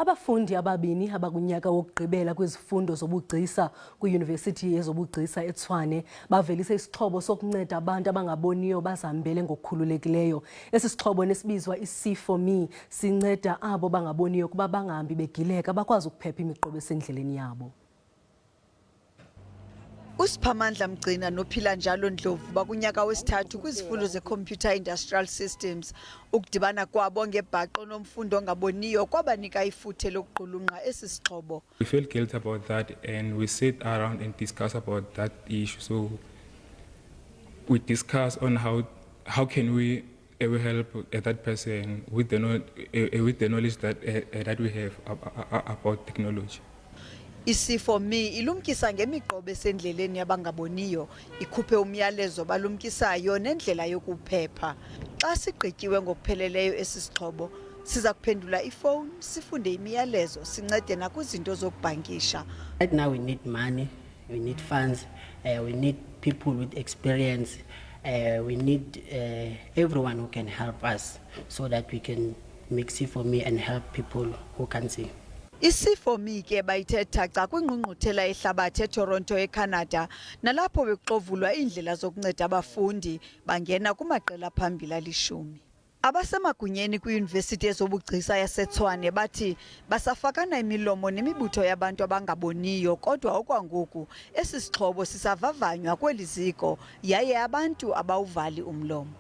Abafundi ababini abakunyaka wokugqibela kwizifundo zobugcisa kwiUnivesiti yezobugcisa eTshwane bavelise isixhobo sokunceda abantu abangaboniyo bazihambele ngokukhululekileyo. Esi sixhobo nesibizwa iSEE for me sinceda abo bangaboniyo ukuba bangahambi begileka bakwazi ukuphepha imiqobo esendleleni yabo. Usiphamandla Mgcina nophila njalo Ndlovu bakunyaka wesithathu kwizifundo ze-Computer Industrial Systems. Ukudibana kwabo ngebhaqo nomfundo ongaboniyo kwabanika ifuthe lokuqulunqa esi sixhobo. We felt guilty about that and we sat around and discussed about that issue. So we discussed on how can we help that person with the knowledge that we have about technology. iSEE for me ilumkisa ngemiqobo esendleleni abangaboniyo, ikhuphe umyalezo balumkisayo nendlela yokuphepha. Xa sigqityiwe ngokupheleleyo esi sixhobo, siza kuphendula ifowuni, sifunde imiyalezo, sincede nakwizinto zokubhankisha. Right now we need money, we need funds, we need people with experience, we need everyone who can help us so that we can make SEE for me and help people who can see. iSEE for me ke bayithetha xa kwingqungquthela ehlabathi eToronto eCanada, nalapho bekuxovulwa iindlela zokunceda abafundi bangena kumaqela phambili 10. Abasemagunyeni kwiUnivesiti yezobugcisa yaseTshwane bathi basafakana imilomo nemibutho yabantu abangaboniyo, kodwa okwangoku esi sixhobo sisavavanywa kweli ziko yaye abantu abawuvali umlomo.